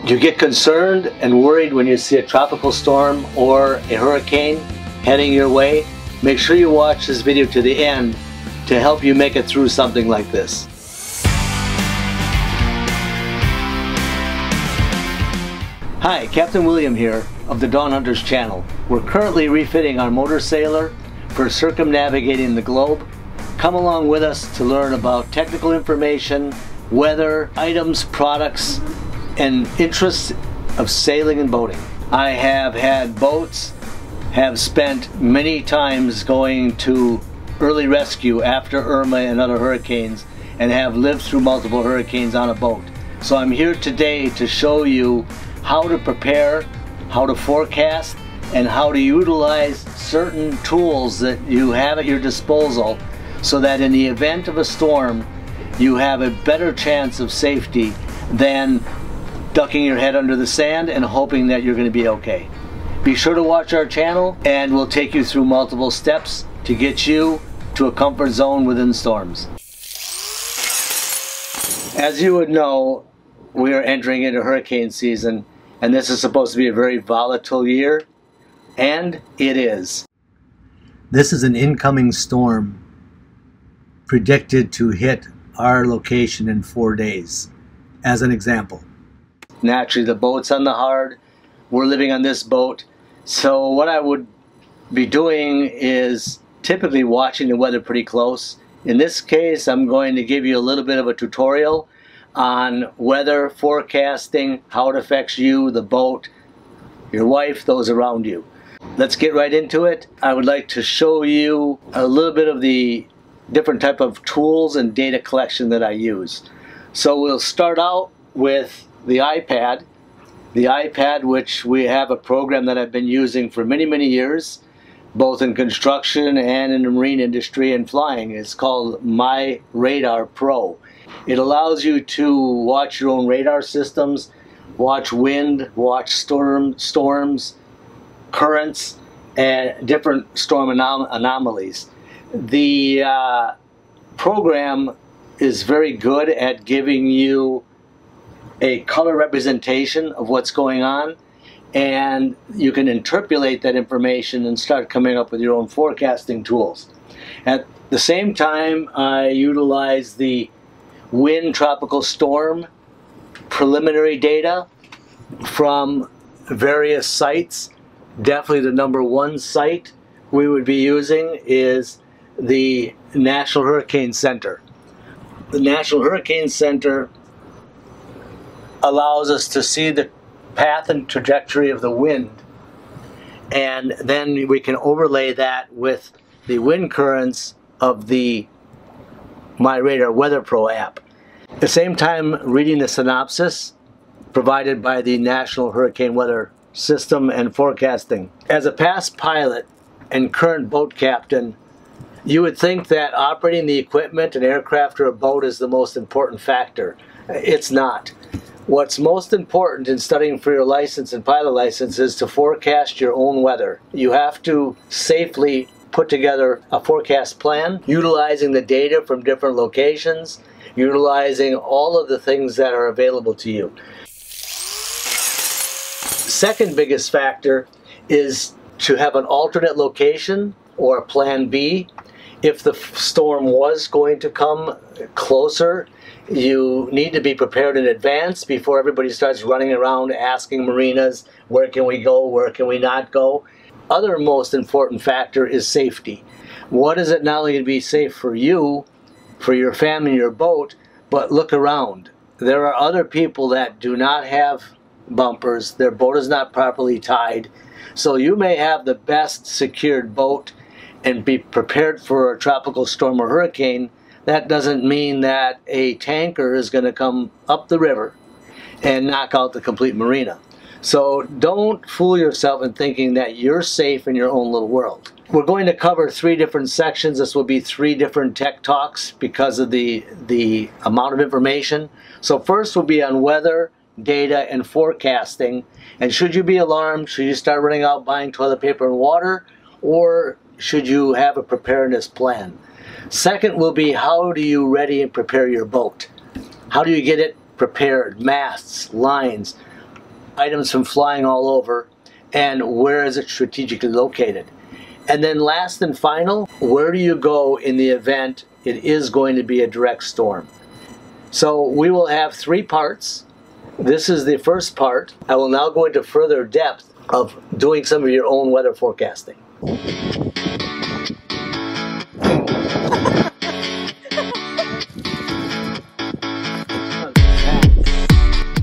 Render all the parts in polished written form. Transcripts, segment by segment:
You get concerned and worried when you see a tropical storm or a hurricane heading your way? Make sure you watch this video to the end to help you make it through something like this. Hi, Captain William here of the Dawn Hunters channel. We're currently refitting our motor sailor for circumnavigating the globe. Come along with us to learn about technical information, weather, items, products, and interests of sailing and boating. I have had boats, have spent many times going to early rescue after Irma and other hurricanes, and have lived through multiple hurricanes on a boat. So I'm here today to show you how to prepare, how to forecast, and how to utilize certain tools that you have at your disposal so that in the event of a storm, you have a better chance of safety than ducking your head under the sand and hoping that you're going to be okay. Be sure to watch our channel and we'll take you through multiple steps to get you to a comfort zone within storms. As you would know, we are entering into hurricane season, and this is supposed to be a very volatile year, and it is. This is an incoming storm predicted to hit our location in 4 days, as an example. Naturally, the boat's on the hard. We're living on this boat. So what I would be doing is typically watching the weather pretty close. In this case, I'm going to give you a little bit of a tutorial on weather forecasting, how it affects you, the boat, your wife, those around you. Let's get right into it. I would like to show you a little bit of the different type of tools and data collection that I use. So we'll start out with the iPad. The iPad, which we have a program that I've been using for many years, both in construction and in the marine industry and flying. It's called My Radar Pro. It allows you to watch your own radar systems, watch wind, watch storms, currents, and different storm anomalies. The program is very good at giving you a color representation of what's going on, and you can interpolate that information and start coming up with your own forecasting tools. At the same time, I utilize the wind tropical storm preliminary data from various sites. Definitely the #1 site we would be using is the National Hurricane Center. The National Hurricane Center allows us to see the path and trajectory of the wind, and then we can overlay that with the wind currents of the My Radar Weather Pro app. At the same time, reading the synopsis provided by the National Hurricane Weather System and Forecasting. As a past pilot and current boat captain, you would think that operating the equipment, an aircraft or a boat, is the most important factor. It's not. What's most important in studying for your license and pilot license is to forecast your own weather. You have to safely put together a forecast plan, utilizing the data from different locations, utilizing all of the things that are available to you. Second biggest factor is to have an alternate location or a plan B. If the storm was going to come closer, you need to be prepared in advance before everybody starts running around asking marinas, where can we go, where can we not go? Other most important factor is safety. What is it not only to be safe for you, for your family, your boat, but look around. There are other people that do not have bumpers, their boat is not properly tied, so you may have the best secured boat and be prepared for a tropical storm or hurricane. That doesn't mean that a tanker is going to come up the river and knock out the complete marina. So don't fool yourself in thinking that you're safe in your own little world. We're going to cover 3 different sections. This will be 3 different tech talks because of the amount of information. So first will be on weather, data, and forecasting. And should you be alarmed? Should you start running out buying toilet paper and water? Or should you have a preparedness plan? Second will be, how do you ready and prepare your boat? How do you get it prepared? Masts, lines, items from flying all over, and where is it strategically located. And then last and final, where do you go in the event it is going to be a direct storm? So we will have 3 parts. This is the first part. I will now go into further depth of doing some of your own weather forecasting.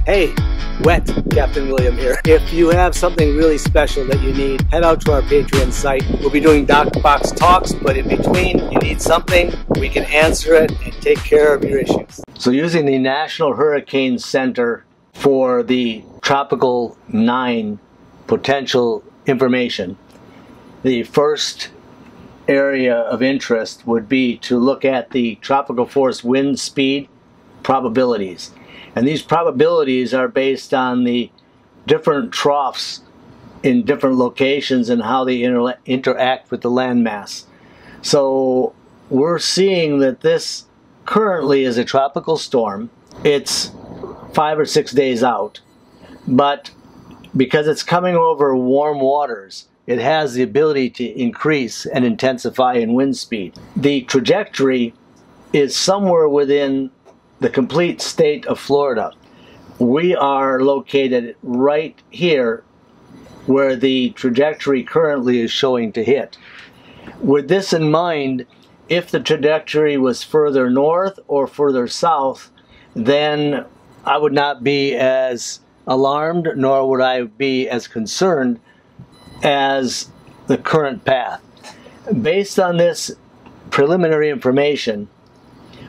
Hey, Wet Captain William here. If you have something really special that you need, head out to our Patreon site. We'll be doing Doc Box Talks, but in between, you need something, we can answer it and take care of your issues. So using the National Hurricane Center for the Tropical 9 potential information, the first area of interest would be to look at the tropical force wind speed probabilities. And these probabilities are based on the different troughs in different locations and how they interact with the landmass. So we're seeing that this currently is a tropical storm. It's 5 or 6 days out, but because it's coming over warm waters, it has the ability to increase and intensify in wind speed. The trajectory is somewhere within the complete state of Florida. We are located right here where the trajectory currently is showing to hit. With this in mind, if the trajectory was further north or further south, then I would not be as alarmed, nor would I be as concerned as the current path. Based on this preliminary information,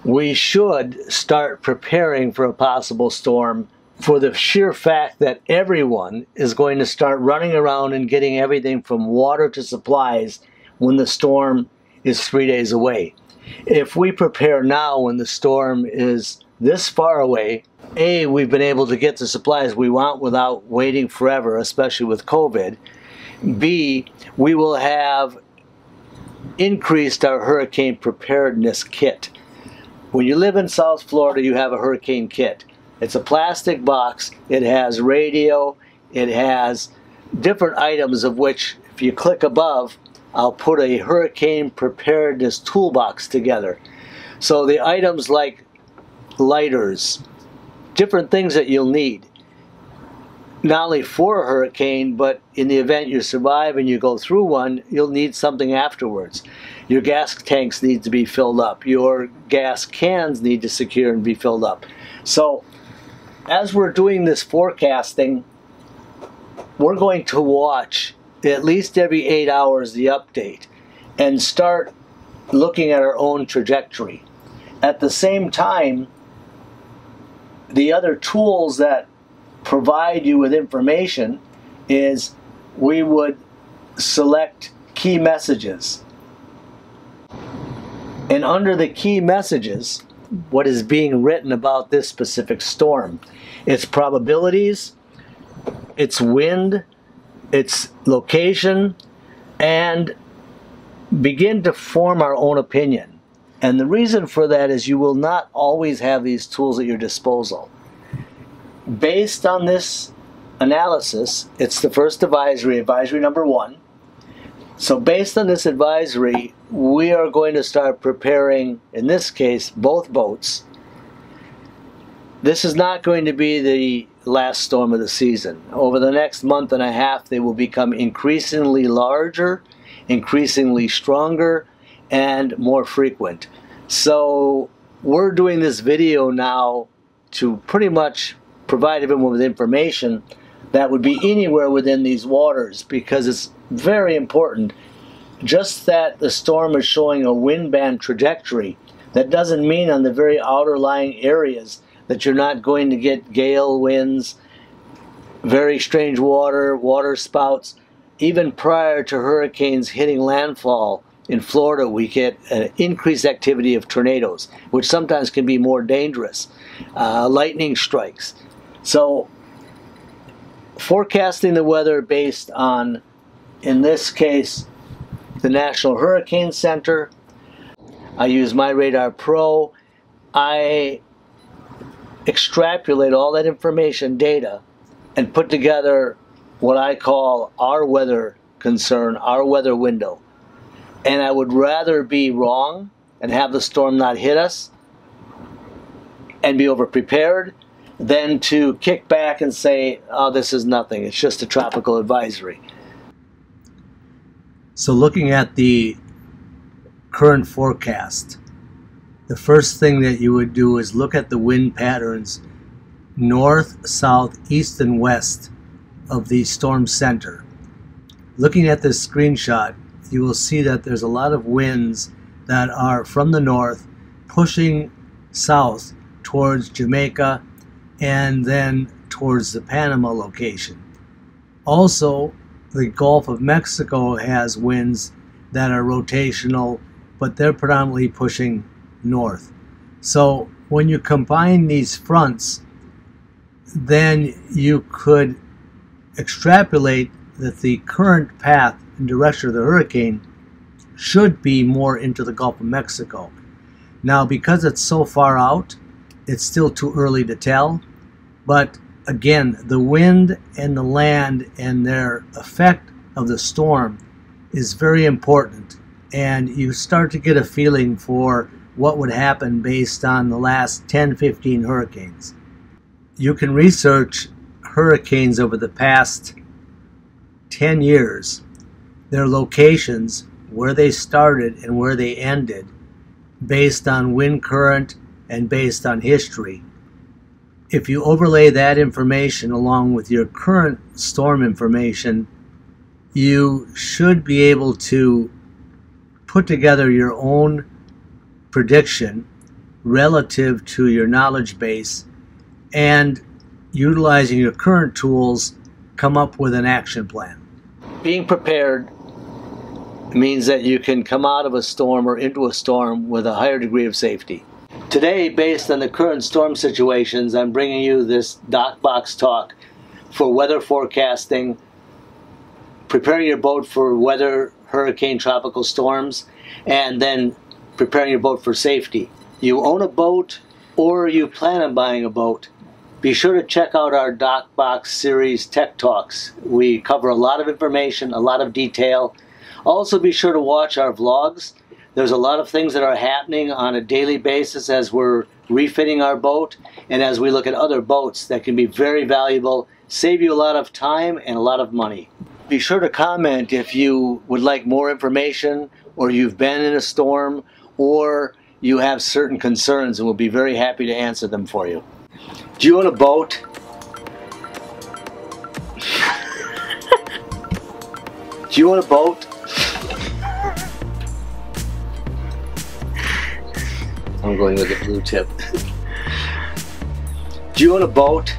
we should start preparing for a possible storm for the sheer fact that everyone is going to start running around and getting everything from water to supplies when the storm is 3 days away. If we prepare now when the storm is this far away, A, we've been able to get the supplies we want without waiting forever, especially with COVID. B, we will have increased our hurricane preparedness kit. When you live in South Florida, you have a hurricane kit. It's a plastic box. It has radio. It has different items of which, if you click above, I'll put a hurricane preparedness toolbox together. So the items like lighters, different things that you'll need, not only for a hurricane, but in the event you survive and you go through one, you'll need something afterwards. Your gas tanks need to be filled up. Your gas cans need to secure and be filled up. So as we're doing this forecasting, we're going to watch at least every 8 hours the update and start looking at our own trajectory. At the same time, the other tools that provide you with information is we would select key messages. And under the key messages, what is being written about this specific storm, its probabilities, its wind, its location, and begin to form our own opinion. And the reason for that is you will not always have these tools at your disposal. Based on this analysis, it's the first advisory, advisory number 1. So based on this advisory, we are going to start preparing, in this case, both boats. This is not going to be the last storm of the season. Over the next month and a half, they will become increasingly larger, increasingly stronger, and more frequent. So we're doing this video now to pretty much provide everyone with information that would be anywhere within these waters, because it's very important. Just that the storm is showing a wind band trajectory, that doesn't mean on the very outer lying areas that you're not going to get gale winds, very strange water spouts. Even prior to hurricanes hitting landfall in Florida, we get an increased activity of tornadoes, which sometimes can be more dangerous. Lightning strikes. So forecasting the weather based on, in this case, the National Hurricane Center. I use My Radar Pro. I extrapolate all that information data and put together what I call our weather concern, our weather window. And I would rather be wrong and have the storm not hit us and be over-prepared than to kick back and say, oh, this is nothing, it's just a tropical advisory. So looking at the current forecast, the first thing that you would do is look at the wind patterns north, south, east, and west of the storm center. Looking at this screenshot, you will see that there's a lot of winds that are from the north pushing south towards Jamaica and then towards the Panama location. Also, the Gulf of Mexico has winds that are rotational, but they're predominantly pushing north. So when you combine these fronts, then you could extrapolate that the current path and direction of the hurricane should be more into the Gulf of Mexico. Now, because it's so far out, it's still too early to tell. But again, the wind and the land and their effect of the storm is very important. And you start to get a feeling for what would happen based on the last 10-15 hurricanes. You can research hurricanes over the past 10 years, their locations, where they started and where they ended, based on wind current and based on history. If you overlay that information along with your current storm information, you should be able to put together your own prediction relative to your knowledge base, and utilizing your current tools, come up with an action plan. Being prepared means that you can come out of a storm or into a storm with a higher degree of safety. Today, based on the current storm situations, I'm bringing you this dock box talk for weather forecasting, preparing your boat for weather, hurricane, tropical storms, and then preparing your boat for safety. You own a boat or you plan on buying a boat, be sure to check out our Dock Box series Tech Talks. We cover a lot of information, a lot of detail. Also be sure to watch our vlogs. There's a lot of things that are happening on a daily basis as we're refitting our boat and as we look at other boats that can be very valuable, save you a lot of time and a lot of money. Be sure to comment if you would like more information, or you've been in a storm, or you have certain concerns, and we'll be very happy to answer them for you. Do you own a boat? Do you own a boat? I'm going with the blue tip. Do you own a boat?